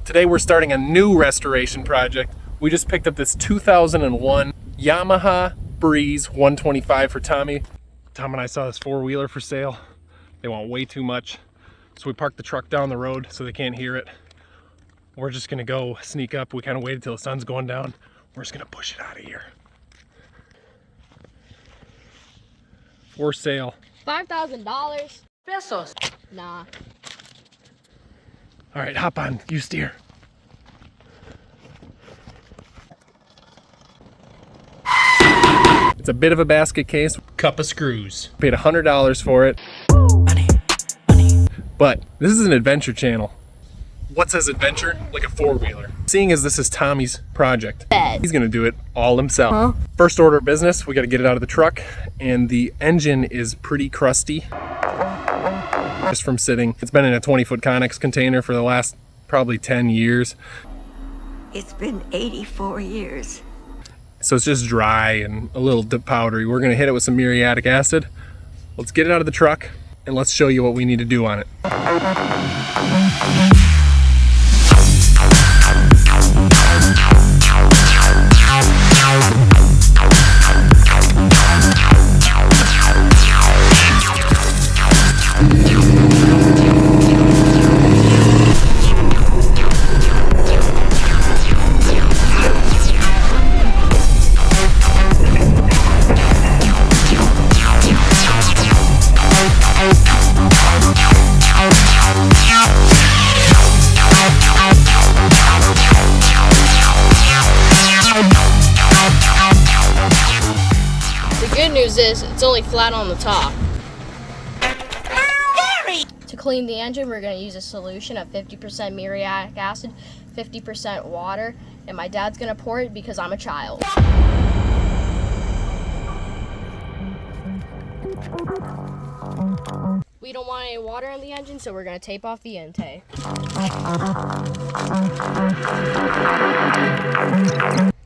Today we're starting a new restoration project. We just picked up this 2001 Yamaha Breeze 125 for Tommy. Tom and I saw this four-wheeler for sale. They want way too much. So we parked the truck down the road so they can't hear it. We're just gonna go sneak up. We kind of waited till the sun's going down. We're just gonna push it out of here. For sale. $5,000. Pesos. Nah. All right, hop on, you steer. It's a bit of a basket case, cup of screws. Paid $100 for it. Money. But this is an adventure channel. What says adventure? Like a four-wheeler. Seeing as this is Tommy's project, he's gonna do it all himself. Huh? First order of business, we gotta get it out of the truck, and the engine is pretty crusty. Just from sitting. It's been in a 20-foot Connex container for the last probably 10 years. It's been 84 years. So it's just dry and a little powdery. We're gonna hit it with some muriatic acid. Let's get it out of the truck and let's show you what we need to do on it. The good news is it's only flat on the top. To clean the engine, we're going to use a solution of 50% muriatic acid, 50% water, and my dad's going to pour it because I'm a child. We don't want any water in the engine, so we're going to tape off the intake.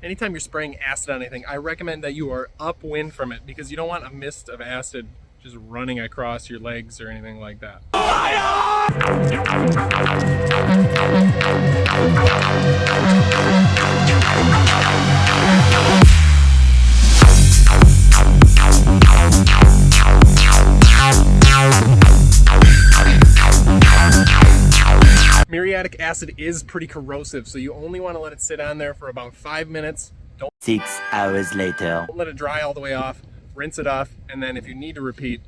Anytime you're spraying acid on anything, I recommend that you are upwind from it because you don't want a mist of acid just running across your legs or anything like that. Muriatic acid is pretty corrosive, so you only want to let it sit on there for about 5 minutes. Don't 6 hours later. Don't let it dry all the way off. Rinse it off, and then if you need to repeat.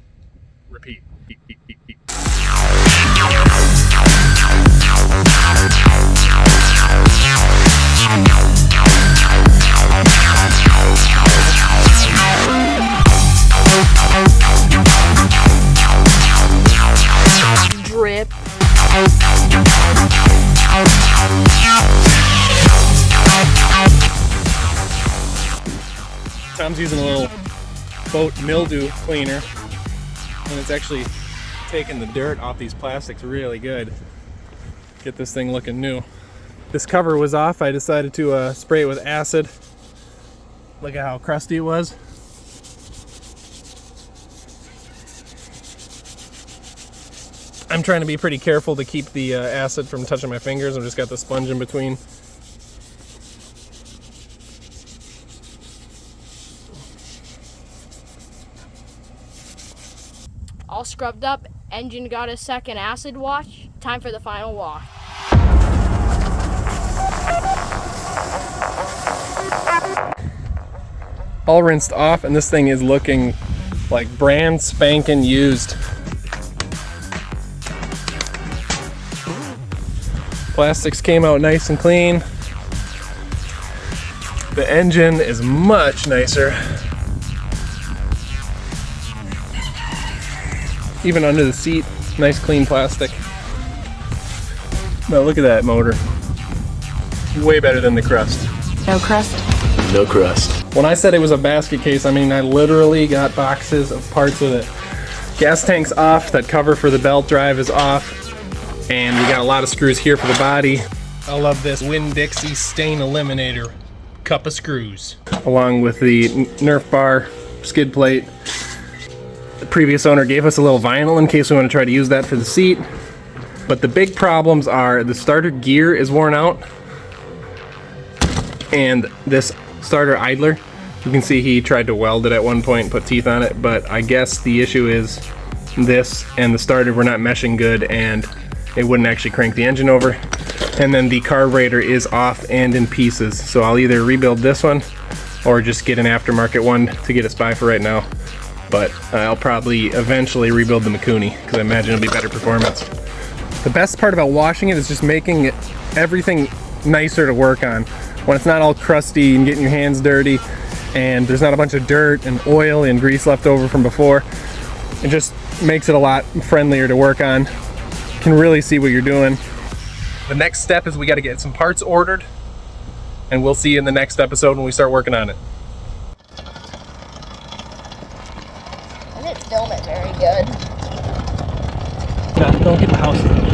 Drip. Tom's using a little boat mildew cleaner, and it's actually taking the dirt off these plastics really good. Get this thing looking new. This cover was off. I decided to spray it with acid. Look at how crusty it was. I'm trying to be pretty careful to keep the acid from touching my fingers. I've just got the sponge in between. All scrubbed up, engine got a second acid wash. Time for the final wash. All rinsed off, and this thing is looking like brand spanking used. Plastics came out nice and clean. The engine is much nicer. Even under the seat, nice clean plastic. Now look at that motor. Way better than the crust. No crust? No crust. When I said it was a basket case, I mean I literally got boxes of parts with it. Gas tank's off, that cover for the belt drive is off, and we got a lot of screws here for the body. I love this Winn-Dixie stain eliminator cup of screws, along with the Nerf bar skid plate, the previous owner gave us a little vinyl in case we want to try to use that for the seat. But the big problems are the starter gear is worn out, and this starter idler, you can see he tried to weld it at one point and put teeth on it, but I guess the issue is this and the starter were not meshing good and it wouldn't actually crank the engine over. And then the carburetor is off and in pieces, so I'll either rebuild this one or just get an aftermarket one to get us by for right now. But I'll probably eventually rebuild the Mikuni because I imagine it'll be better performance. The best part about washing it is just making everything nicer to work on. When it's not all crusty and getting your hands dirty and there's not a bunch of dirt and oil and grease left over from before, it just makes it a lot friendlier to work on. You can really see what you're doing. The next step is we got to get some parts ordered, and we'll see you in the next episode when we start working on it. I didn't film it very good. No, don't get the house.